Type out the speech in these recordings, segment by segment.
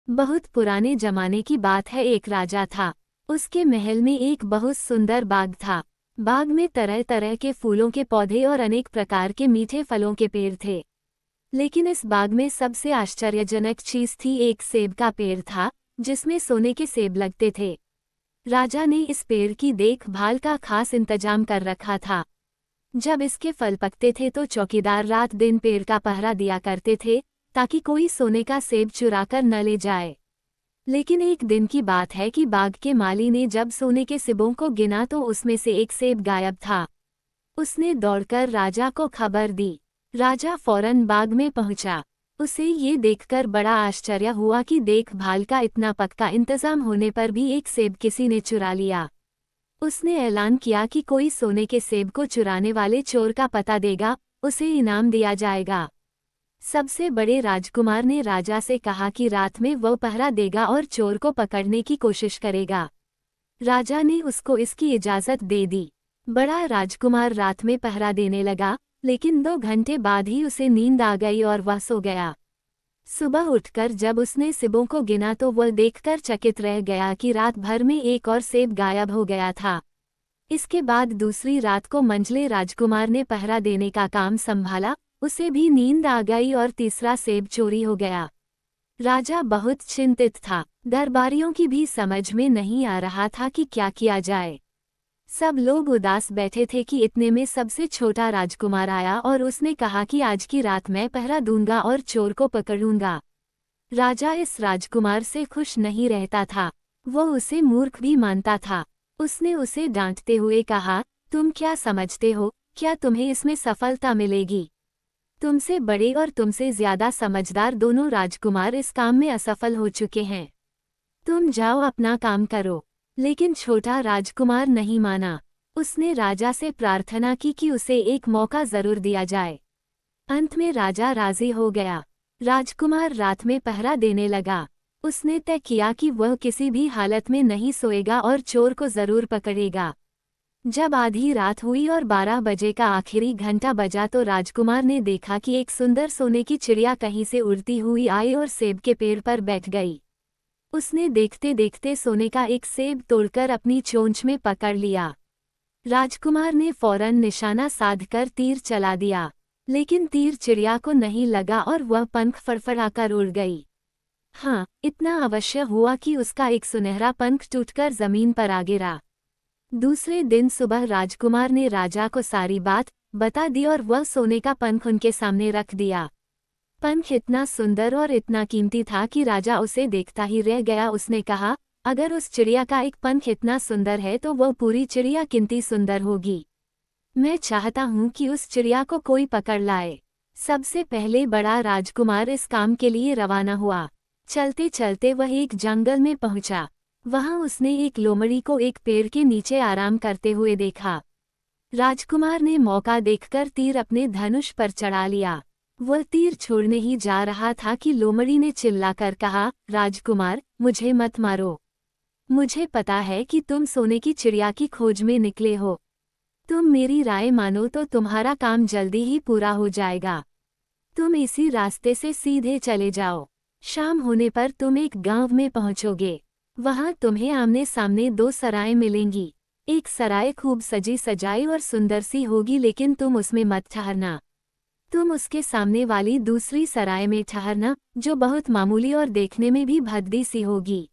बहुत पुराने जमाने की बात है। एक राजा था। उसके महल में एक बहुत सुंदर बाग था। बाग में तरह तरह के फूलों के पौधे और अनेक प्रकार के मीठे फलों के पेड़ थे। लेकिन इस बाग में सबसे आश्चर्यजनक चीज थी, एक सेब का पेड़ था जिसमें सोने के सेब लगते थे। राजा ने इस पेड़ की देखभाल का खास इंतजाम कर रखा था। जब इसके फल पकते थे तो चौकीदार रात दिन पेड़ का पहरा दिया करते थे ताकि कोई सोने का सेब चुराकर न ले जाए। लेकिन एक दिन की बात है कि बाग के माली ने जब सोने के सेबों को गिना तो उसमें से एक सेब गायब था। उसने दौड़कर राजा को खबर दी। राजा फौरन बाग में पहुंचा। उसे ये देखकर बड़ा आश्चर्य हुआ कि देखभाल का इतना पक्का इंतजाम होने पर भी एक सेब किसी ने चुरा लिया। उसने ऐलान किया कि कोई सोने के सेब को चुराने वाले चोर का पता देगा, उसे इनाम दिया जाएगा। सबसे बड़े राजकुमार ने राजा से कहा कि रात में वह पहरा देगा और चोर को पकड़ने की कोशिश करेगा। राजा ने उसको इसकी इजाजत दे दी। बड़ा राजकुमार रात में पहरा देने लगा, लेकिन 2 घंटे बाद ही उसे नींद आ गई और वह सो गया। सुबह उठकर जब उसने सेबों को गिना तो वह देखकर चकित रह गया कि रात भर में एक और सेब गायब हो गया था। इसके बाद दूसरी रात को मंझले राजकुमार ने पहरा देने का काम संभाला। उसे भी नींद आ गई और तीसरा सेब चोरी हो गया। राजा बहुत चिंतित था। दरबारियों की भी समझ में नहीं आ रहा था कि क्या किया जाए। सब लोग उदास बैठे थे कि इतने में सबसे छोटा राजकुमार आया और उसने कहा कि आज की रात मैं पहरा दूंगा और चोर को पकड़ूंगा। राजा इस राजकुमार से खुश नहीं रहता था। वो उसे मूर्ख भी मानता था। उसने उसे डांटते हुए कहा, तुम क्या समझते हो, क्या तुम्हें इसमें सफलता मिलेगी? तुमसे बड़े और तुमसे ज्यादा समझदार दोनों राजकुमार इस काम में असफल हो चुके हैं। तुम जाओ अपना काम करो। लेकिन छोटा राजकुमार नहीं माना। उसने राजा से प्रार्थना की कि उसे एक मौका जरूर दिया जाए। अंत में राजा राजी हो गया। राजकुमार रात में पहरा देने लगा। उसने तय किया कि वह किसी भी हालत में नहीं सोएगा और चोर को जरूर पकड़ेगा। जब आधी रात हुई और 12 बजे का आखिरी घंटा बजा तो राजकुमार ने देखा कि एक सुंदर सोने की चिड़िया कहीं से उड़ती हुई आई और सेब के पेड़ पर बैठ गई। उसने देखते देखते सोने का एक सेब तोड़कर अपनी चोंच में पकड़ लिया। राजकुमार ने फौरन निशाना साधकर तीर चला दिया, लेकिन तीर चिड़िया को नहीं लगा और वह पंख फड़फड़ाकर उड़ गई। हाँ, इतना अवश्य हुआ कि उसका एक सुनहरा पंख टूटकर जमीन पर आ गिरा। दूसरे दिन सुबह राजकुमार ने राजा को सारी बात बता दी और वह सोने का पंख उनके सामने रख दिया। पंख इतना सुंदर और इतना कीमती था कि राजा उसे देखता ही रह गया। उसने कहा, अगर उस चिड़िया का एक पंख इतना सुंदर है तो वह पूरी चिड़िया कितनी सुंदर होगी। मैं चाहता हूँ कि उस चिड़िया को कोई पकड़ लाए। सबसे पहले बड़ा राजकुमार इस काम के लिए रवाना हुआ। चलते चलते वह एक जंगल में पहुंचा। वहां उसने एक लोमड़ी को एक पेड़ के नीचे आराम करते हुए देखा। राजकुमार ने मौका देखकर तीर अपने धनुष पर चढ़ा लिया। वह तीर छोड़ने ही जा रहा था कि लोमड़ी ने चिल्लाकर कहा, राजकुमार, मुझे मत मारो। मुझे पता है कि तुम सोने की चिड़िया की खोज में निकले हो। तुम मेरी राय मानो तो तुम्हारा काम जल्दी ही पूरा हो जाएगा। तुम इसी रास्ते से सीधे चले जाओ। शाम होने पर तुम एक गांव में पहुंचोगे। वहां तुम्हें आमने सामने 2 सराय मिलेंगी। एक सराय खूब सजी सजाई और सुंदर सी होगी, लेकिन तुम उसमें मत ठहरना। तुम उसके सामने वाली दूसरी सराय में ठहरना, जो बहुत मामूली और देखने में भी भद्दी सी होगी।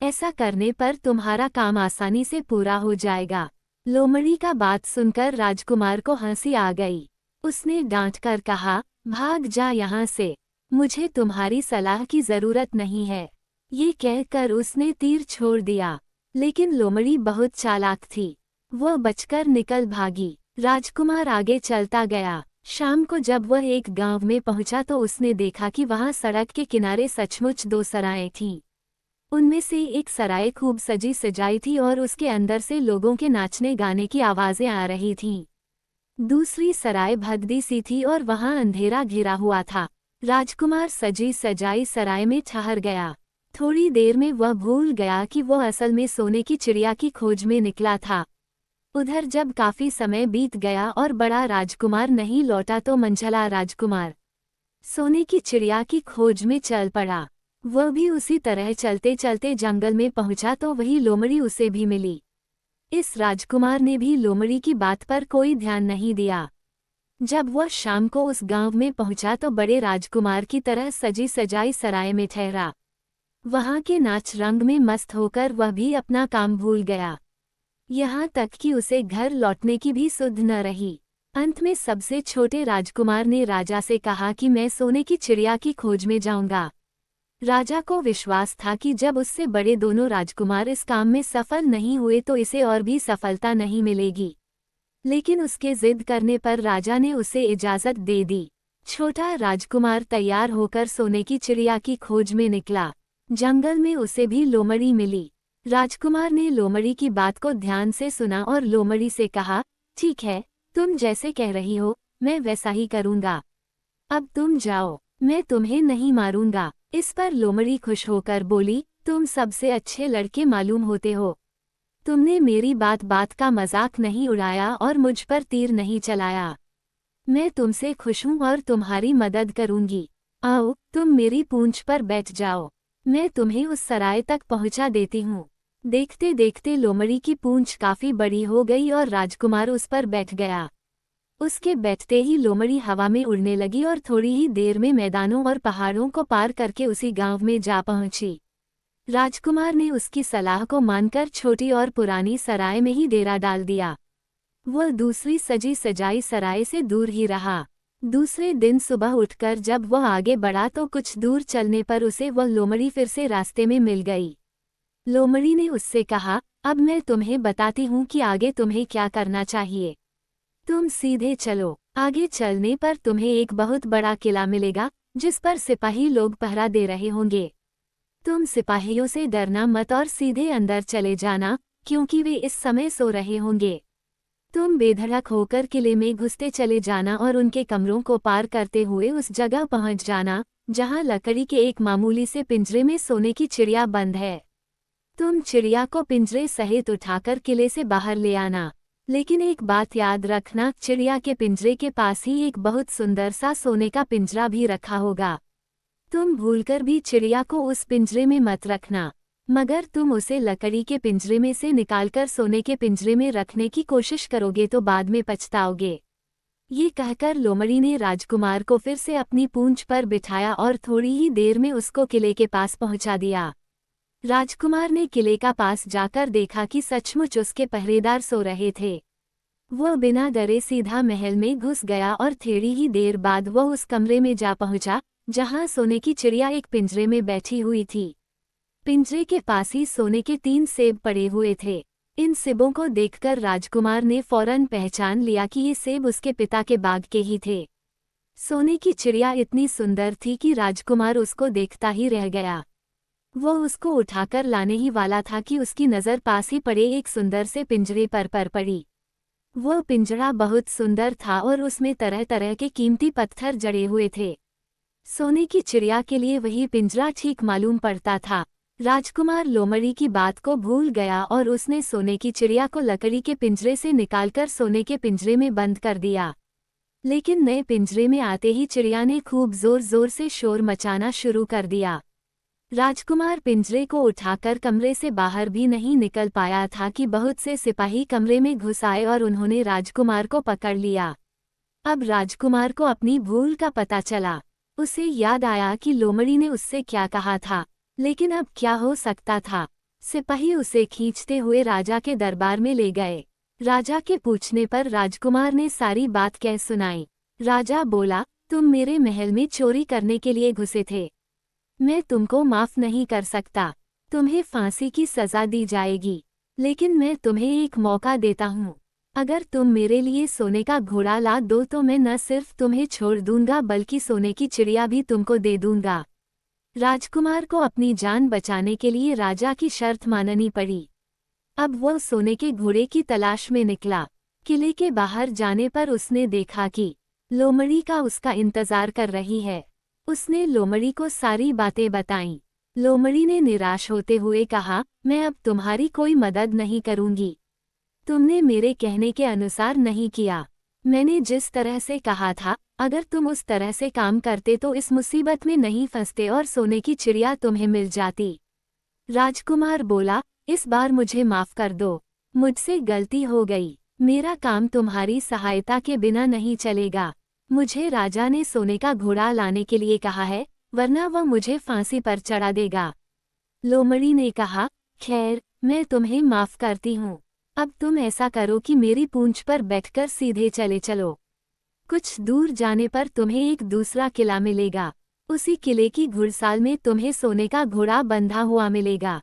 ऐसा करने पर तुम्हारा काम आसानी से पूरा हो जाएगा। लोमड़ी का बात सुनकर राजकुमार को हंसी आ गई। उसने डांटकर कहा, भाग जा यहाँ से। मुझे तुम्हारी सलाह की जरूरत नहीं है। ये कहकर उसने तीर छोड़ दिया। लेकिन लोमड़ी बहुत चालाक थी। वह बचकर निकल भागी। राजकुमार आगे चलता गया। शाम को जब वह एक गांव में पहुंचा तो उसने देखा कि वहां सड़क के किनारे सचमुच 2 सरायें थीं। उनमें से एक सराय खूब सजी सजाई थी और उसके अंदर से लोगों के नाचने गाने की आवाजें आ रही थीं। दूसरी सराय भद्दी सी थी और वहां अंधेरा घिरा हुआ था। राजकुमार सजी सजाई सराय में ठहर गया। थोड़ी देर में वह भूल गया कि वह असल में सोने की चिड़िया की खोज में निकला था। उधर जब काफी समय बीत गया और बड़ा राजकुमार नहीं लौटा तो मंझला राजकुमार सोने की चिड़िया की खोज में चल पड़ा। वह भी उसी तरह चलते चलते जंगल में पहुंचा तो वही लोमड़ी उसे भी मिली। इस राजकुमार ने भी लोमड़ी की बात पर कोई ध्यान नहीं दिया। जब वह शाम को उस गांव में पहुंचा तो बड़े राजकुमार की तरह सजी सजाई सराय में ठहरा। वहां के नाच रंग में मस्त होकर वह भी अपना काम भूल गया। यहाँ तक कि उसे घर लौटने की भी सुध न रही। अंत में सबसे छोटे राजकुमार ने राजा से कहा कि मैं सोने की चिड़िया की खोज में जाऊंगा। राजा को विश्वास था कि जब उससे बड़े दोनों राजकुमार इस काम में सफल नहीं हुए तो इसे और भी सफलता नहीं मिलेगी। लेकिन उसके जिद करने पर राजा ने उसे इजाजत दे दी। छोटा राजकुमार तैयार होकर सोने की चिड़िया की खोज में निकला। जंगल में उसे भी लोमड़ी मिली। राजकुमार ने लोमड़ी की बात को ध्यान से सुना और लोमड़ी से कहा, ठीक है, तुम जैसे कह रही हो मैं वैसा ही करूंगा। अब तुम जाओ, मैं तुम्हें नहीं मारूंगा। इस पर लोमड़ी खुश होकर बोली, तुम सबसे अच्छे लड़के मालूम होते हो। तुमने मेरी बात बात का मजाक नहीं उड़ाया और मुझ पर तीर नहीं चलाया। मैं तुमसे खुश हूँ और तुम्हारी मदद करूंगी। आओ, तुम मेरी पूंछ पर बैठ जाओ, मैं तुम्हें उस सराय तक पहुंचा देती हूँ। देखते देखते लोमड़ी की पूंछ काफी बड़ी हो गई और राजकुमार उस पर बैठ गया। उसके बैठते ही लोमड़ी हवा में उड़ने लगी और थोड़ी ही देर में मैदानों और पहाड़ों को पार करके उसी गांव में जा पहुंची। राजकुमार ने उसकी सलाह को मानकर छोटी और पुरानी सराय में ही डेरा डाल दिया। वह दूसरी सजी सजाई सराय से दूर ही रहा। दूसरे दिन सुबह उठकर जब वह आगे बढ़ा तो कुछ दूर चलने पर उसे वह लोमड़ी फिर से रास्ते में मिल गई। लोमड़ी ने उससे कहा, अब मैं तुम्हें बताती हूँ कि आगे तुम्हें क्या करना चाहिए। तुम सीधे चलो। आगे चलने पर तुम्हें एक बहुत बड़ा किला मिलेगा जिस पर सिपाही लोग पहरा दे रहे होंगे। तुम सिपाहियों से डरना मत और सीधे अंदर चले जाना, क्योंकि वे इस समय सो रहे होंगे। तुम बेधड़क होकर किले में घुसते चले जाना और उनके कमरों को पार करते हुए उस जगह पहुंच जाना जहां लकड़ी के एक मामूली से पिंजरे में सोने की चिड़िया बंद है। तुम चिड़िया को पिंजरे सहित उठाकर किले से बाहर ले आना। लेकिन एक बात याद रखना, चिड़िया के पिंजरे के पास ही एक बहुत सुंदर सा सोने का पिंजरा भी रखा होगा। तुम भूलकर भी चिड़िया को उस पिंजरे में मत रखना, मगर तुम उसे लकड़ी के पिंजरे में से निकालकर सोने के पिंजरे में रखने की कोशिश करोगे तो बाद में पछताओगे। ये कहकर लोमड़ी ने राजकुमार को फिर से अपनी पूंछ पर बिठाया और थोड़ी ही देर में उसको किले के पास पहुंचा दिया। राजकुमार ने किले का पास जाकर देखा कि सचमुच उसके पहरेदार सो रहे थे। वह बिना डरे सीधा महल में घुस गया और थोड़ी ही देर बाद वह उस कमरे में जा पहुंचा जहां सोने की चिड़िया एक पिंजरे में बैठी हुई थी। पिंजरे के पास ही सोने के 3 सेब पड़े हुए थे। इन सेबों को देखकर राजकुमार ने फौरन पहचान लिया कि ये सेब उसके पिता के बाग के ही थे। सोने की चिड़िया इतनी सुंदर थी कि राजकुमार उसको देखता ही रह गया। वह उसको उठाकर लाने ही वाला था कि उसकी नज़र पास ही पड़े एक सुंदर से पिंजरे पर पड़ी। वह पिंजरा बहुत सुंदर था और उसमें तरह तरह के कीमती पत्थर जड़े हुए थे। सोने की चिड़िया के लिए वही पिंजरा ठीक मालूम पड़ता था। राजकुमार लोमड़ी की बात को भूल गया और उसने सोने की चिड़िया को लकड़ी के पिंजरे से निकालकर सोने के पिंजरे में बंद कर दिया। लेकिन नए पिंजरे में आते ही चिड़िया ने खूब जोर जोर से शोर मचाना शुरू कर दिया। राजकुमार पिंजरे को उठाकर कमरे से बाहर भी नहीं निकल पाया था कि बहुत से सिपाही कमरे में घुस आए और उन्होंने राजकुमार को पकड़ लिया। अब राजकुमार को अपनी भूल का पता चला। उसे याद आया कि लोमड़ी ने उससे क्या कहा था, लेकिन अब क्या हो सकता था। सिपाही उसे खींचते हुए राजा के दरबार में ले गए। राजा के पूछने पर राजकुमार ने सारी बात कह सुनाई। राजा बोला, तुम मेरे महल में चोरी करने के लिए घुसे थे। मैं तुमको माफ नहीं कर सकता। तुम्हें फांसी की सजा दी जाएगी, लेकिन मैं तुम्हें एक मौका देता हूँ। अगर तुम मेरे लिए सोने का घोड़ा ला दो तो मैं न सिर्फ तुम्हें छोड़ दूंगा बल्कि सोने की चिड़िया भी तुमको दे दूंगा। राजकुमार को अपनी जान बचाने के लिए राजा की शर्त माननी पड़ी। अब वह सोने के घोड़े की तलाश में निकला। किले के बाहर जाने पर उसने देखा कि लोमड़ी का उसका इंतजार कर रही है। उसने लोमड़ी को सारी बातें बताईं। लोमड़ी ने निराश होते हुए कहा, मैं अब तुम्हारी कोई मदद नहीं करूंगी। तुमने मेरे कहने के अनुसार नहीं किया। मैंने जिस तरह से कहा था अगर तुम उस तरह से काम करते तो इस मुसीबत में नहीं फंसते और सोने की चिड़िया तुम्हें मिल जाती। राजकुमार बोला, इस बार मुझे माफ कर दो, मुझसे गलती हो गई। मेरा काम तुम्हारी सहायता के बिना नहीं चलेगा। मुझे राजा ने सोने का घोड़ा लाने के लिए कहा है, वरना वह मुझे फांसी पर चढ़ा देगा। लोमड़ी ने कहा, खैर, मैं तुम्हें माफ करती हूँ। अब तुम ऐसा करो कि मेरी पूंछ पर बैठकर सीधे चले चलो। कुछ दूर जाने पर तुम्हें एक दूसरा किला मिलेगा। उसी किले की घुड़साल में तुम्हें सोने का घोड़ा बंधा हुआ मिलेगा।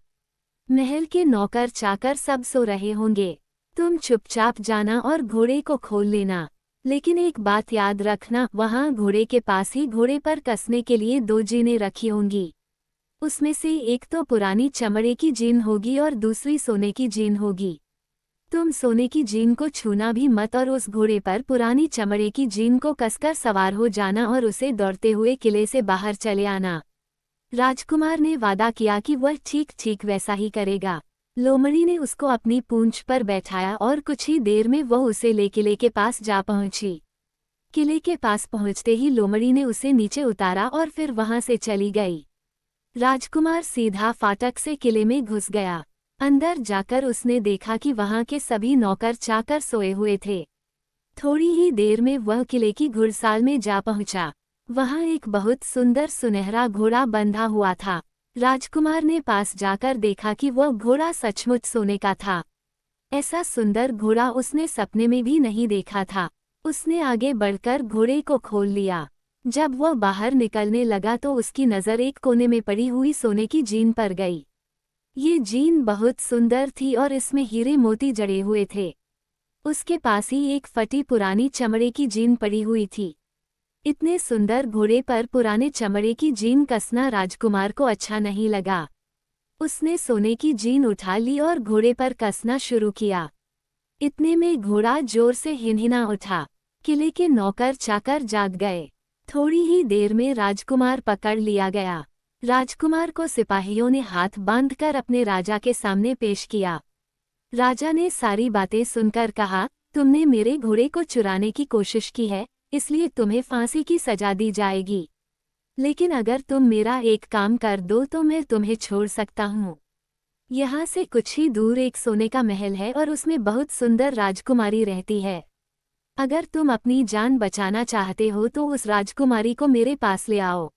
महल के नौकर चाकर सब सो रहे होंगे। तुम चुपचाप जाना और घोड़े को खोल लेना। लेकिन एक बात याद रखना, वहाँ घोड़े के पास ही घोड़े पर कसने के लिए 2 जीनें रखी होंगी। उसमें से एक तो पुरानी चमड़े की जीन होगी और दूसरी सोने की जीन होगी। तुम सोने की जीन को छूना भी मत और उस घोड़े पर पुरानी चमड़े की जीन को कसकर सवार हो जाना और उसे दौड़ते हुए किले से बाहर चले आना। राजकुमार ने वादा किया कि वह ठीक ठीक वैसा ही करेगा। लोमड़ी ने उसको अपनी पूंछ पर बैठाया और कुछ ही देर में वह उसे ले किले के पास जा पहुंची। किले के पास पहुंचते ही लोमड़ी ने उसे नीचे उतारा और फिर वहां से चली गई। राजकुमार सीधा फाटक से किले में घुस गया। अंदर जाकर उसने देखा कि वहां के सभी नौकर चाकर सोए हुए थे। थोड़ी ही देर में वह किले की घुड़साल में जा पहुंचा। वहां एक बहुत सुंदर सुनहरा घोड़ा बंधा हुआ था। राजकुमार ने पास जाकर देखा कि वह घोड़ा सचमुच सोने का था। ऐसा सुंदर घोड़ा उसने सपने में भी नहीं देखा था। उसने आगे बढ़कर घोड़े को खोल लिया। जब वह बाहर निकलने लगा तो उसकी नज़र एक कोने में पड़ी हुई सोने की जीन पर गई। ये जीन बहुत सुंदर थी और इसमें हीरे मोती जड़े हुए थे। उसके पास ही एक फटी पुरानी चमड़े की जीन पड़ी हुई थी। इतने सुंदर घोड़े पर पुराने चमड़े की जीन कसना राजकुमार को अच्छा नहीं लगा। उसने सोने की जीन उठा ली और घोड़े पर कसना शुरू किया। इतने में घोड़ा जोर से हिनहिना उठा। किले के नौकर चाकर जाग गए। थोड़ी ही देर में राजकुमार पकड़ लिया गया। राजकुमार को सिपाहियों ने हाथ बांधकर अपने राजा के सामने पेश किया। राजा ने सारी बातें सुनकर कहा, तुमने मेरे घोड़े को चुराने की कोशिश की है, इसलिए तुम्हें फांसी की सजा दी जाएगी। लेकिन अगर तुम मेरा एक काम कर दो तो मैं तुम्हें छोड़ सकता हूँ। यहाँ से कुछ ही दूर एक सोने का महल है और उसमें बहुत सुंदर राजकुमारी रहती है। अगर तुम अपनी जान बचाना चाहते हो तो उस राजकुमारी को मेरे पास ले आओ।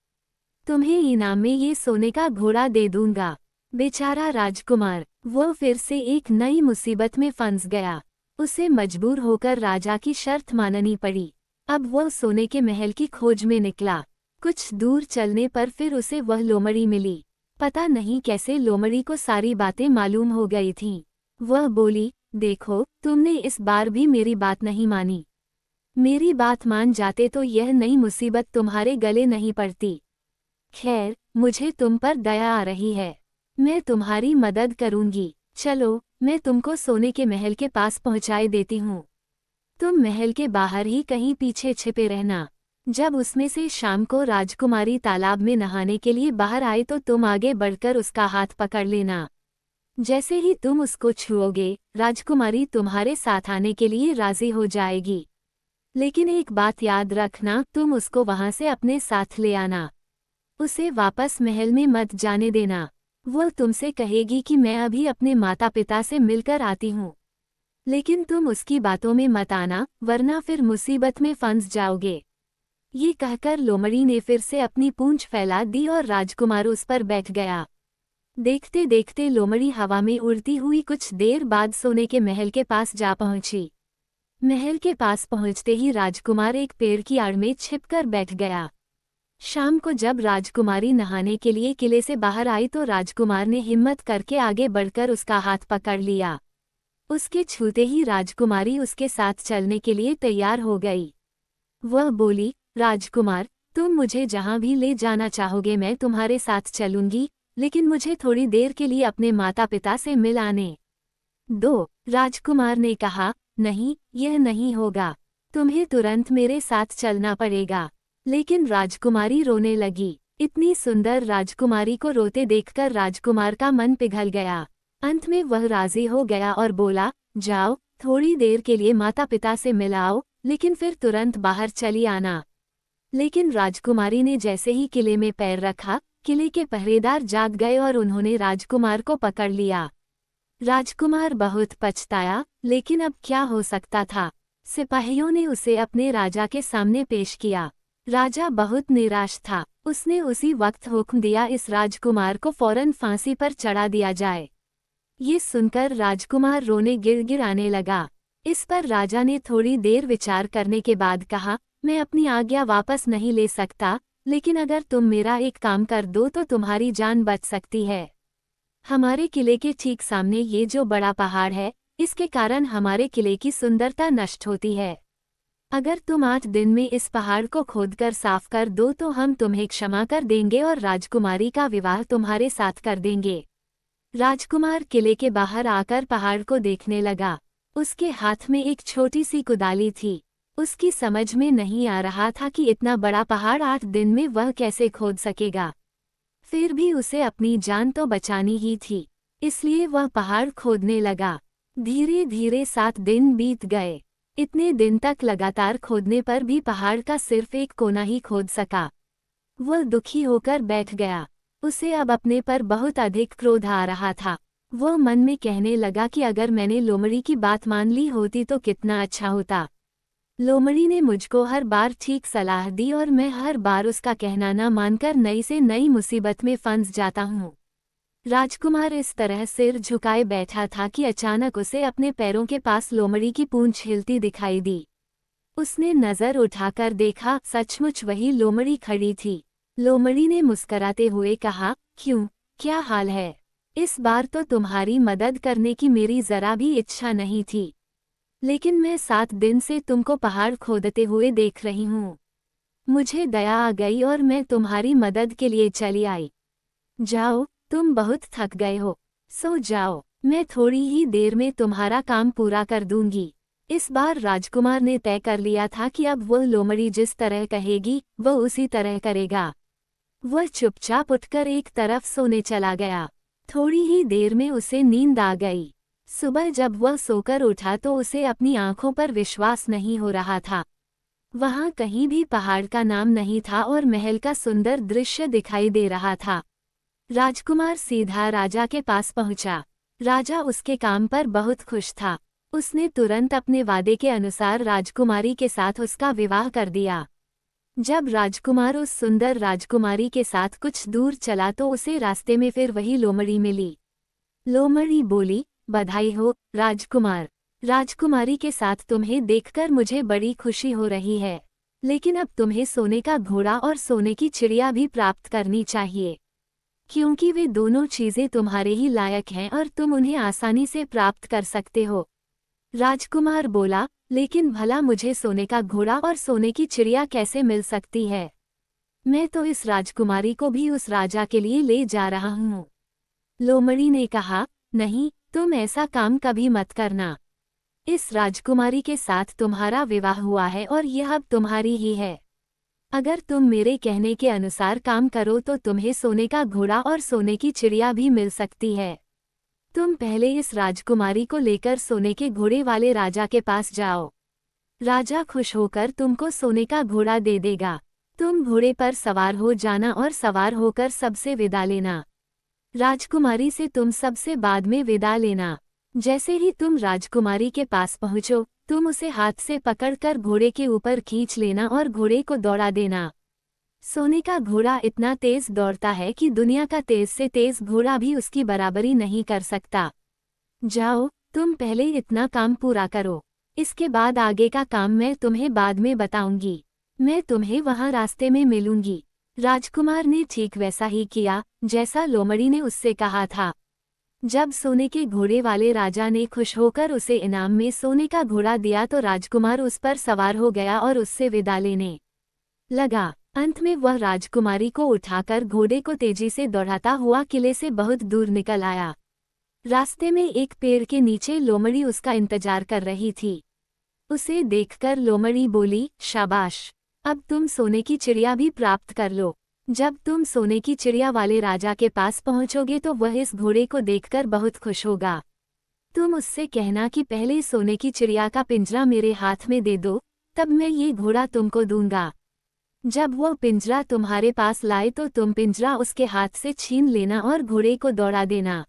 तुम्हें इनाम में ये सोने का घोड़ा दे दूंगा। बेचारा राजकुमार, वो फिर से एक नई मुसीबत में फंस गया। उसे मजबूर होकर राजा की शर्त माननी पड़ी। अब वह सोने के महल की खोज में निकला। कुछ दूर चलने पर फिर उसे वह लोमड़ी मिली। पता नहीं कैसे लोमड़ी को सारी बातें मालूम हो गई थीं। वह बोली, देखो, तुमने इस बार भी मेरी बात नहीं मानी। मेरी बात मान जाते तो यह नई मुसीबत तुम्हारे गले नहीं पड़ती। खैर, मुझे तुम पर दया आ रही है। मैं तुम्हारी मदद करूंगी। चलो, मैं तुमको सोने के महल के पास पहुंचाए देती हूँ। तुम महल के बाहर ही कहीं पीछे छिपे रहना। जब उसमें से शाम को राजकुमारी तालाब में नहाने के लिए बाहर आए तो तुम आगे बढ़कर उसका हाथ पकड़ लेना। जैसे ही तुम उसको छुओगे, राजकुमारी तुम्हारे साथ आने के लिए राजी हो जाएगी। लेकिन एक बात याद रखना, तुम उसको वहां से अपने साथ ले आना। उसे वापस महल में मत जाने देना। वो तुमसे कहेगी कि मैं अभी अपने माता पिता से मिलकर आती हूँ। लेकिन तुम उसकी बातों में मत आना, वरना फिर मुसीबत में फंस जाओगे। ये कहकर लोमड़ी ने फिर से अपनी पूंछ फैला दी और राजकुमार उस पर बैठ गया। देखते देखते लोमड़ी हवा में उड़ती हुई कुछ देर बाद सोने के महल के पास जा पहुंची। महल के पास पहुंचते ही राजकुमार एक पेड़ की आड़ में छिपकर बैठ गया। शाम को जब राजकुमारी नहाने के लिए किले से बाहर आई तो राजकुमार ने हिम्मत करके आगे बढ़कर उसका हाथ पकड़ लिया। उसके छूते ही राजकुमारी उसके साथ चलने के लिए तैयार हो गई। वह बोली, राजकुमार, तुम मुझे जहां भी ले जाना चाहोगे मैं तुम्हारे साथ चलूंगी, लेकिन मुझे थोड़ी देर के लिए अपने माता पिता से मिल आने दो। राजकुमार ने कहा, नहीं, यह नहीं होगा। तुम्हें तुरंत मेरे साथ चलना पड़ेगा। लेकिन राजकुमारी रोने लगी। इतनी सुंदर राजकुमारी को रोते देखकर राजकुमार का मन पिघल गया। अंत में वह राजी हो गया और बोला, जाओ, थोड़ी देर के लिए माता पिता से मिलाओ, लेकिन फिर तुरंत बाहर चली आना। लेकिन राजकुमारी ने जैसे ही किले में पैर रखा, किले के पहरेदार जाग गए और उन्होंने राजकुमार को पकड़ लिया। राजकुमार बहुत पछताया, लेकिन अब क्या हो सकता था। सिपाहियों ने उसे अपने राजा के सामने पेश किया। राजा बहुत निराश था। उसने उसी वक्त हुक्म दिया, इस राजकुमार को फौरन फांसी पर चढ़ा दिया जाए। ये सुनकर राजकुमार रोने गिड़गिड़ाने लगा। इस पर राजा ने थोड़ी देर विचार करने के बाद कहा, मैं अपनी आज्ञा वापस नहीं ले सकता, लेकिन अगर तुम मेरा एक काम कर दो तो तुम्हारी जान बच सकती है। हमारे किले के ठीक सामने ये जो बड़ा पहाड़ है, इसके कारण हमारे किले की सुंदरता नष्ट होती है। अगर तुम 8 दिन में इस पहाड़ को खोदकर साफ कर दो तो हम तुम्हें क्षमा कर देंगे और राजकुमारी का विवाह तुम्हारे साथ कर देंगे। राजकुमार किले के बाहर आकर पहाड़ को देखने लगा। उसके हाथ में एक छोटी सी कुदाली थी। उसकी समझ में नहीं आ रहा था कि इतना बड़ा पहाड़ 8 दिन में वह कैसे खोद सकेगा। फिर भी उसे अपनी जान तो बचानी ही थी, इसलिए वह पहाड़ खोदने लगा। धीरे धीरे 7 दिन बीत गए। इतने दिन तक लगातार खोदने पर भी पहाड़ का सिर्फ एक कोना ही खोद सका। वह दुखी होकर बैठ गया। उसे अब अपने पर बहुत अधिक क्रोध आ रहा था। वह मन में कहने लगा कि अगर मैंने लोमड़ी की बात मान ली होती तो कितना अच्छा होता। लोमड़ी ने मुझको हर बार ठीक सलाह दी और मैं हर बार उसका कहना न मानकर नई से नई मुसीबत में फंस जाता हूँ। राजकुमार इस तरह सिर झुकाए बैठा था कि अचानक उसे अपने पैरों के पास लोमड़ी की पूंछ हिलती दिखाई दी। उसने नजर उठाकर देखा, सचमुच वही लोमड़ी खड़ी थी। लोमड़ी ने मुस्कराते हुए कहा, क्यों, क्या हाल है? इस बार तो तुम्हारी मदद करने की मेरी जरा भी इच्छा नहीं थी, लेकिन मैं 7 दिन से तुमको पहाड़ खोदते हुए देख रही हूँ। मुझे दया आ गई और मैं तुम्हारी मदद के लिए चली आई। जाओ, तुम बहुत थक गए हो, सो जाओ, मैं थोड़ी ही देर में तुम्हारा काम पूरा कर दूंगी। इस बार राजकुमार ने तय कर लिया था कि अब वह लोमड़ी जिस तरह कहेगी वह उसी तरह करेगा। वह चुपचाप उठकर एक तरफ सोने चला गया। थोड़ी ही देर में उसे नींद आ गई। सुबह जब वह सोकर उठा तो उसे अपनी आंखों पर विश्वास नहीं हो रहा था। वहां कहीं भी पहाड़ का नाम नहीं था और महल का सुंदर दृश्य दिखाई दे रहा था। राजकुमार सीधा राजा के पास पहुंचा। राजा उसके काम पर बहुत खुश था। उसने तुरंत अपने वादे के अनुसार राजकुमारी के साथ उसका विवाह कर दिया। जब राजकुमार उस सुंदर राजकुमारी के साथ कुछ दूर चला तो उसे रास्ते में फिर वही लोमड़ी मिली। लोमड़ी बोली, बधाई हो राजकुमार। राजकुमारी के साथ तुम्हें देखकर मुझे बड़ी खुशी हो रही है, लेकिन अब तुम्हें सोने का घोड़ा और सोने की चिड़िया भी प्राप्त करनी चाहिए, क्योंकि वे दोनों चीजें तुम्हारे ही लायक हैं और तुम उन्हें आसानी से प्राप्त कर सकते हो। राजकुमार बोला, लेकिन भला मुझे सोने का घोड़ा और सोने की चिड़िया कैसे मिल सकती है? मैं तो इस राजकुमारी को भी उस राजा के लिए ले जा रहा हूँ। लोमड़ी ने कहा, नहीं, तुम ऐसा काम कभी मत करना। इस राजकुमारी के साथ तुम्हारा विवाह हुआ है और यह अब तुम्हारी ही है। अगर तुम मेरे कहने के अनुसार काम करो तो तुम्हें सोने का घोड़ा और सोने की चिड़िया भी मिल सकती है। तुम पहले इस राजकुमारी को लेकर सोने के घोड़े वाले राजा के पास जाओ। राजा खुश होकर तुमको सोने का घोड़ा दे देगा। तुम घोड़े पर सवार हो जाना और सवार होकर सबसे विदा लेना। राजकुमारी से तुम सबसे बाद में विदा लेना। जैसे ही तुम राजकुमारी के पास पहुंचो, तुम उसे हाथ से पकड़कर घोड़े के ऊपर खींच लेना और घोड़े को दौड़ा देना। सोने का घोड़ा इतना तेज दौड़ता है कि दुनिया का तेज से तेज घोड़ा भी उसकी बराबरी नहीं कर सकता। जाओ, तुम पहले इतना काम पूरा करो, इसके बाद आगे का काम मैं तुम्हें बाद में बताऊंगी। मैं तुम्हें वहां रास्ते में मिलूंगी। राजकुमार ने ठीक वैसा ही किया जैसा लोमड़ी ने उससे कहा था। जब सोने के घोड़े वाले राजा ने खुश होकर उसे इनाम में सोने का घोड़ा दिया तो राजकुमार उस पर सवार हो गया और उससे विदा लेने लगा। अंत में वह राजकुमारी को उठाकर घोड़े को तेजी से दौड़ाता हुआ किले से बहुत दूर निकल आया। रास्ते में एक पेड़ के नीचे लोमड़ी उसका इंतजार कर रही थी। उसे देखकर लोमड़ी बोली, शाबाश, अब तुम सोने की चिड़िया भी प्राप्त कर लो। जब तुम सोने की चिड़िया वाले राजा के पास पहुंचोगे तो वह इस घोड़े को देखकर बहुत खुश होगा। तुम उससे कहना कि पहले सोने की चिड़िया का पिंजरा मेरे हाथ में दे दो, तब मैं ये घोड़ा तुमको दूंगा। जब वो पिंजरा तुम्हारे पास लाए तो तुम पिंजरा उसके हाथ से छीन लेना और घोड़े को दौड़ा देना।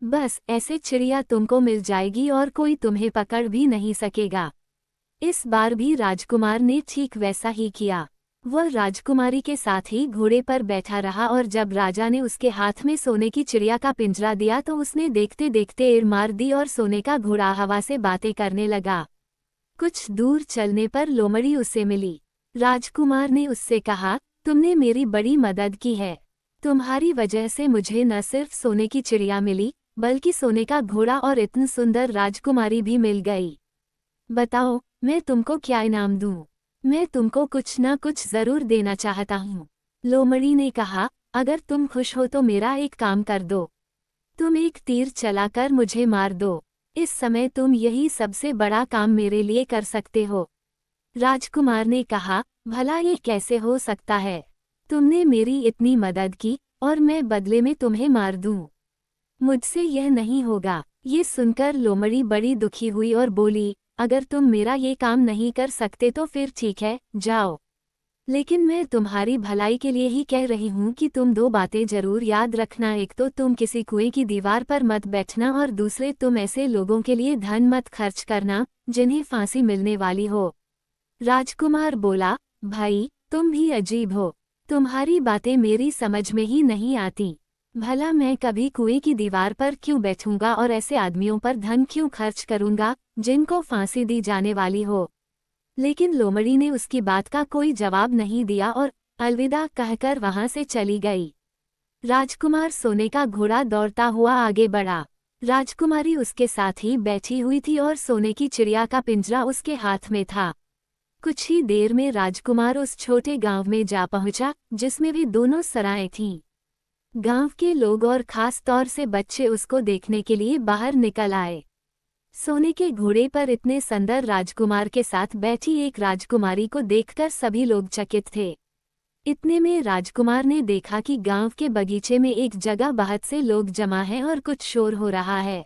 बस ऐसे चिड़िया तुमको मिल जाएगी और कोई तुम्हें पकड़ भी नहीं सकेगा। इस बार भी राजकुमार ने ठीक वैसा ही किया। वह राजकुमारी के साथ ही घोड़े पर बैठा रहा और जब राजा ने उसके हाथ में सोने की चिड़िया का पिंजरा दिया तो उसने देखते देखते एड़ मार दी और सोने का घोड़ा हवा से बातें करने लगा। कुछ दूर चलने पर लोमड़ी उससे मिली। राजकुमार ने उससे कहा, तुमने मेरी बड़ी मदद की है। तुम्हारी वजह से मुझे न सिर्फ सोने की चिड़िया मिली बल्कि सोने का घोड़ा और इतनी सुंदर राजकुमारी भी मिल गई। बताओ मैं तुमको क्या इनाम दूं? मैं तुमको कुछ न कुछ जरूर देना चाहता हूँ। लोमड़ी ने कहा, अगर तुम खुश हो तो मेरा एक काम कर दो। तुम एक तीर चलाकर मुझे मार दो। इस समय तुम यही सबसे बड़ा काम मेरे लिए कर सकते हो। राजकुमार ने कहा, भला ये कैसे हो सकता है? तुमने मेरी इतनी मदद की और मैं बदले में तुम्हें मार दूं। मुझसे यह नहीं होगा। ये सुनकर लोमड़ी बड़ी दुखी हुई और बोली, अगर तुम मेरा ये काम नहीं कर सकते तो फिर ठीक है, जाओ। लेकिन मैं तुम्हारी भलाई के लिए ही कह रही हूँ कि तुम दो बातें जरूर याद रखना। एक तो तुम किसी कुएं की दीवार पर मत बैठना और दूसरे तुम ऐसे लोगों के लिए धन मत खर्च करना जिन्हें फांसी मिलने वाली हो। राजकुमार बोला, भाई तुम भी अजीब हो। तुम्हारी बातें मेरी समझ में ही नहीं आती। भला मैं कभी कुएं की दीवार पर क्यों बैठूंगा और ऐसे आदमियों पर धन क्यों खर्च करूंगा जिनको फांसी दी जाने वाली हो। लेकिन लोमड़ी ने उसकी बात का कोई जवाब नहीं दिया और अलविदा कहकर वहां से चली गई। राजकुमार सोने का घोड़ा दौड़ता हुआ आगे बढ़ा। राजकुमारी उसके साथ ही बैठी हुई थी और सोने की चिड़िया का पिंजरा उसके हाथ में था। कुछ ही देर में राजकुमार उस छोटे गांव में जा पहुंचा जिसमें भी दोनों सराएं थीं। गांव के लोग और खास तौर से बच्चे उसको देखने के लिए बाहर निकल आए। सोने के घोड़े पर इतने सुंदर राजकुमार के साथ बैठी एक राजकुमारी को देखकर सभी लोग चकित थे। इतने में राजकुमार ने देखा कि गांव के बगीचे में एक जगह बहुत से लोग जमा हैं और कुछ शोर हो रहा है।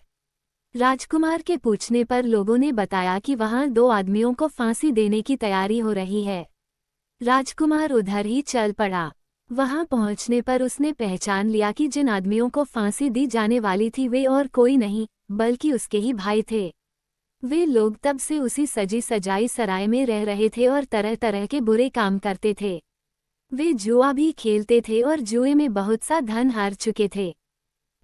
राजकुमार के पूछने पर लोगों ने बताया कि वहां दो आदमियों को फांसी देने की तैयारी हो रही है। राजकुमार उधर ही चल पड़ा। वहां पहुंचने पर उसने पहचान लिया कि जिन आदमियों को फांसी दी जाने वाली थी वे और कोई नहीं बल्कि उसके ही भाई थे। वे लोग तब से उसी सजी सजाई सराय में रह रहे थे और तरह तरह के बुरे काम करते थे। वे जुआ भी खेलते थे और जुए में बहुत सा धन हार चुके थे।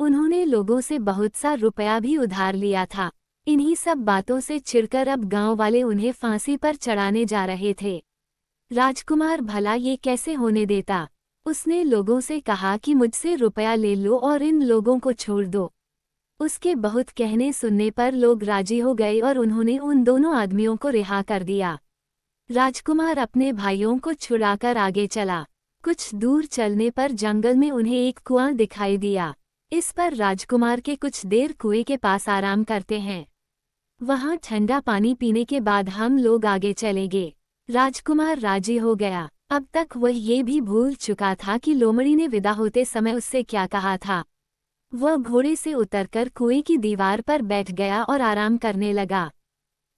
उन्होंने लोगों से बहुत सा रुपया भी उधार लिया था। इन्हीं सब बातों से चिढ़कर अब गांव वाले उन्हें फांसी पर चढ़ाने जा रहे थे। राजकुमार भला ये कैसे होने देता? उसने लोगों से कहा कि मुझसे रुपया ले लो और इन लोगों को छोड़ दो। उसके बहुत कहने सुनने पर लोग राजी हो गए और उन्होंने उन दोनों आदमियों को रिहा कर दिया। राजकुमार अपने भाइयों को छुड़ाकर आगे चला। कुछ दूर चलने पर जंगल में उन्हें एक कुआं दिखाई दिया। इस पर राजकुमार के कुछ देर कुएं के पास आराम करते हैं। वहां ठंडा पानी पीने के बाद हम लोग आगे चलेंगे। राजकुमार राजी हो गया। अब तक वह ये भी भूल चुका था कि लोमड़ी ने विदा होते समय उससे क्या कहा था। वह घोड़े से उतरकर कुएं की दीवार पर बैठ गया और आराम करने लगा।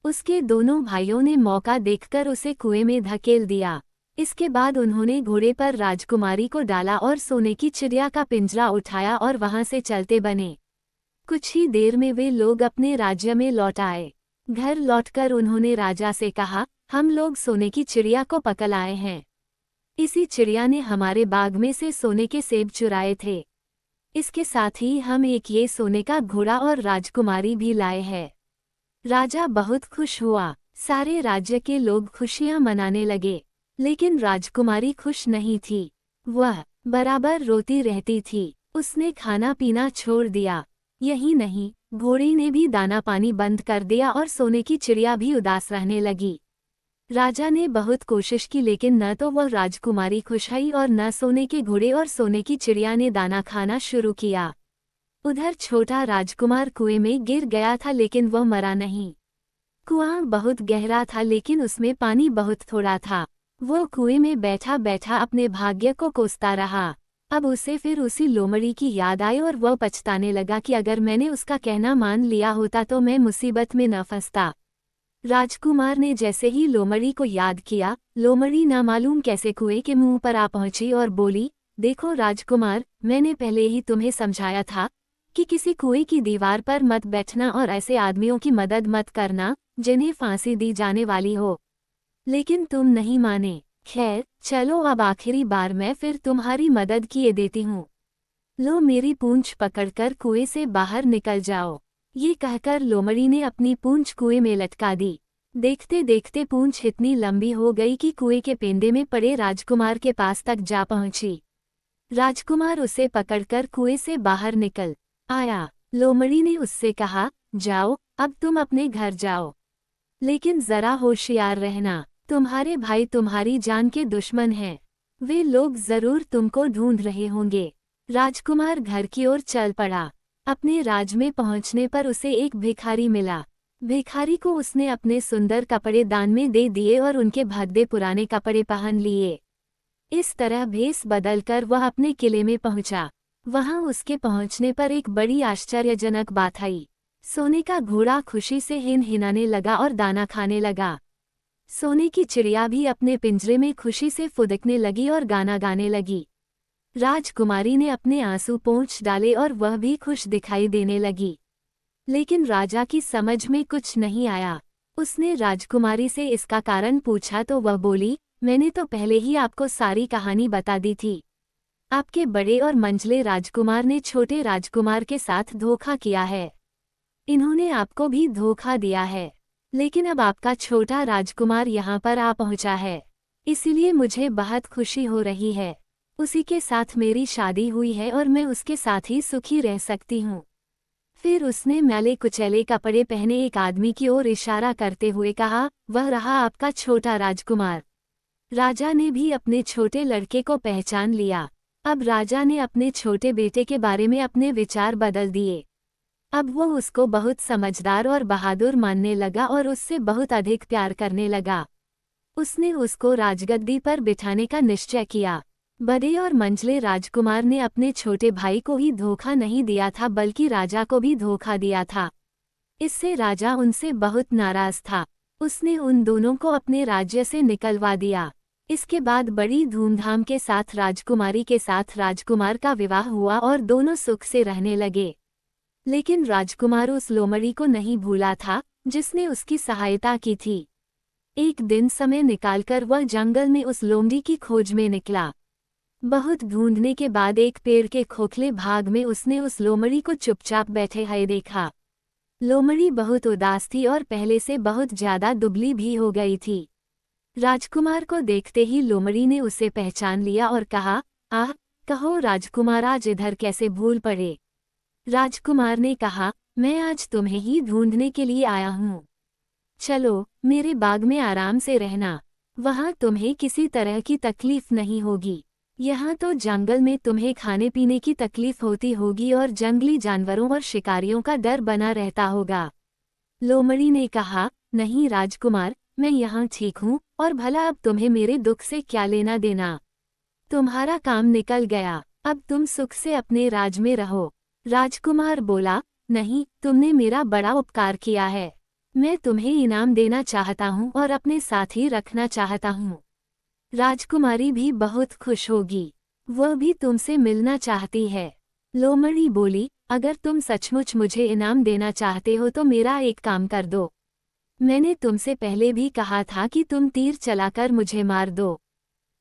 उसके दोनों भाइयों ने मौका देखकर उसे कुएं में धकेल दिया। इसके बाद उन्होंने घोड़े पर राजकुमारी को डाला और सोने की चिड़िया का पिंजरा उठाया और वहां से चलते बने। कुछ ही देर में वे लोग अपने राज्य में लौट आए। घर लौटकर उन्होंने राजा से कहा, हम लोग सोने की चिड़िया को पकड़ आए हैं। इसी चिड़िया ने हमारे बाग में से सोने के सेब चुराए थे। इसके साथ ही हम एक ये सोने का घोड़ा और राजकुमारी भी लाए हैं। राजा बहुत खुश हुआ। सारे राज्य के लोग खुशियां मनाने लगे। लेकिन राजकुमारी खुश नहीं थी। वह बराबर रोती रहती थी। उसने खाना पीना छोड़ दिया। यही नहीं, घोड़ी ने भी दाना पानी बंद कर दिया और सोने की चिड़िया भी उदास रहने लगी। राजा ने बहुत कोशिश की लेकिन न तो वह राजकुमारी खुश हुई और न सोने के घोड़े और सोने की चिड़िया ने दाना खाना शुरू किया। उधर छोटा राजकुमार कुएं में गिर गया था लेकिन वह मरा नहीं। कुआं बहुत गहरा था लेकिन उसमें पानी बहुत थोड़ा था। वो कुएं में बैठा बैठा अपने भाग्य को कोसता रहा। अब उसे फिर उसी लोमड़ी की याद आई और वह पछताने लगा कि अगर मैंने उसका कहना मान लिया होता तो मैं मुसीबत में न फंसता। राजकुमार ने जैसे ही लोमड़ी को याद किया, लोमड़ी ना मालूम कैसे कुएं के मुंह पर आ पहुंची और बोली, देखो राजकुमार, मैंने पहले ही तुम्हें समझाया था कि किसी कुएं की दीवार पर मत बैठना और ऐसे आदमियों की मदद मत करना जिन्हें फांसी दी जाने वाली हो। लेकिन तुम नहीं माने। खैर चलो, अब आखिरी बार मैं फिर तुम्हारी मदद किए देती हूँ। लो, मेरी पूंछ पकड़कर कुएं से बाहर निकल जाओ। ये कहकर लोमड़ी ने अपनी पूंछ कुएं में लटका दी। देखते देखते पूंछ इतनी लंबी हो गई कि कुएं के पेंदे में पड़े राजकुमार के पास तक जा पहुंची। राजकुमार उसे पकड़कर कुएं से बाहर निकल आया। लोमड़ी ने उससे कहा, जाओ, अब तुम अपने घर जाओ। लेकिन जरा होशियार रहना, तुम्हारे भाई तुम्हारी जान के दुश्मन हैं। वे लोग जरूर तुमको ढूंढ रहे होंगे। राजकुमार घर की ओर चल पड़ा। अपने राज में पहुंचने पर उसे एक भिखारी मिला। भिखारी को उसने अपने सुंदर कपड़े दान में दे दिए और उनके भद्दे पुराने कपड़े पहन लिए। इस तरह भेस बदलकर वह अपने किले में पहुंचा। वहां उसके पहुंचने पर एक बड़ी आश्चर्यजनक बात आई। सोने का घोड़ा खुशी से हिनहिनाने लगा और दाना खाने लगा। सोने की चिड़िया भी अपने पिंजरे में खुशी से फुदकने लगी और गाना गाने लगी। राजकुमारी ने अपने आंसू पोंछ डाले और वह भी खुश दिखाई देने लगी। लेकिन राजा की समझ में कुछ नहीं आया। उसने राजकुमारी से इसका कारण पूछा तो वह बोली, मैंने तो पहले ही आपको सारी कहानी बता दी थी। आपके बड़े और मंझले राजकुमार ने छोटे राजकुमार के साथ धोखा किया है। इन्होंने आपको भी धोखा दिया है। लेकिन अब आपका छोटा राजकुमार यहाँ पर आ पहुँचा है, इसीलिए मुझे बहुत खुशी हो रही है। उसी के साथ मेरी शादी हुई है और मैं उसके साथ ही सुखी रह सकती हूँ। फिर उसने मैले कुचैले कपड़े पहने एक आदमी की ओर इशारा करते हुए कहा, वह रहा आपका छोटा राजकुमार। राजा ने भी अपने छोटे लड़के को पहचान लिया। अब राजा ने अपने छोटे बेटे के बारे में अपने विचार बदल दिए। अब वो उसको बहुत समझदार और बहादुर मानने लगा और उससे बहुत अधिक प्यार करने लगा। उसने उसको राजगद्दी पर बिठाने का निश्चय किया। बड़े और मंझले राजकुमार ने अपने छोटे भाई को ही धोखा नहीं दिया था बल्कि राजा को भी धोखा दिया था। इससे राजा उनसे बहुत नाराज था। उसने उन दोनों को अपने राज्य से निकलवा दिया। इसके बाद बड़ी धूमधाम के साथ राजकुमारी के साथ राजकुमार का विवाह हुआ और दोनों सुख से रहने लगे। लेकिन राजकुमार उस लोमड़ी को नहीं भूला था जिसने उसकी सहायता की थी। एक दिन समय निकालकर वह जंगल में उस लोमड़ी की खोज में निकला। बहुत ढूंढने के बाद एक पेड़ के खोखले भाग में उसने उस लोमड़ी को चुपचाप बैठे हुए देखा। लोमड़ी बहुत उदास थी और पहले से बहुत ज्यादा दुबली भी हो गई थी। राजकुमार को देखते ही लोमड़ी ने उसे पहचान लिया और कहा, आह, कहो राजकुमार, आज इधर कैसे भूल पड़े। राजकुमार ने कहा, मैं आज तुम्हें ही ढूंढने के लिए आया हूँ। चलो, मेरे बाग में आराम से रहना। वहाँ तुम्हें किसी तरह की तकलीफ नहीं होगी। यहाँ तो जंगल में तुम्हें खाने पीने की तकलीफ होती होगी और जंगली जानवरों और शिकारियों का डर बना रहता होगा। लोमड़ी ने कहा, नहीं राजकुमार, मैं यहाँ ठीक हूँ और भला अब तुम्हें मेरे दुख से क्या लेना देना। तुम्हारा काम निकल गया, अब तुम सुख से अपने राज में रहो। राजकुमार बोला, नहीं, तुमने मेरा बड़ा उपकार किया है। मैं तुम्हें इनाम देना चाहता हूँ और अपने साथ ही रखना चाहता हूँ। राजकुमारी भी बहुत खुश होगी, वह भी तुमसे मिलना चाहती है। लोमड़ी बोली, अगर तुम सचमुच मुझे इनाम देना चाहते हो तो मेरा एक काम कर दो। मैंने तुमसे पहले भी कहा था कि तुम तीर चलाकर मुझे मार दो,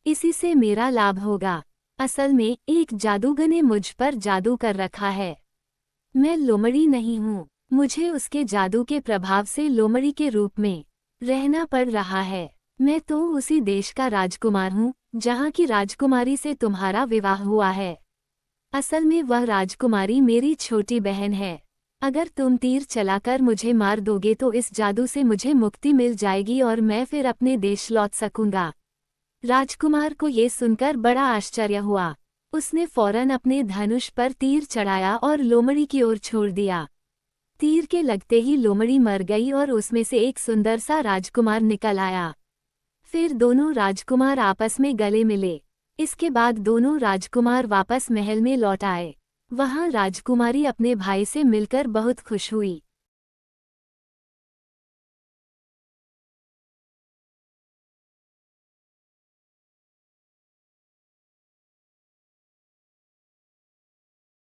इसी से मेरा लाभ होगा। असल में एक जादूगर ने मुझ पर जादू कर रखा है। मैं लोमड़ी नहीं हूँ, मुझे उसके जादू के प्रभाव से लोमड़ी के रूप में रहना पड़ रहा है। मैं तो उसी देश का राजकुमार हूँ जहाँ की राजकुमारी से तुम्हारा विवाह हुआ है। असल में वह राजकुमारी मेरी छोटी बहन है। अगर तुम तीर चलाकर मुझे मार दोगे तो इस जादू से मुझे मुक्ति मिल जाएगी और मैं फिर अपने देश लौट सकूंगा। राजकुमार को ये सुनकर बड़ा आश्चर्य हुआ। उसने फौरन अपने धनुष पर तीर चढ़ाया और लोमड़ी की ओर छोड़ दिया। तीर के लगते ही लोमड़ी मर गई और उसमें से एक सुंदर सा राजकुमार निकल आया। फिर दोनों राजकुमार आपस में गले मिले। इसके बाद दोनों राजकुमार वापस महल में लौट आए। वहां राजकुमारी अपने भाई से मिलकर बहुत खुश हुई।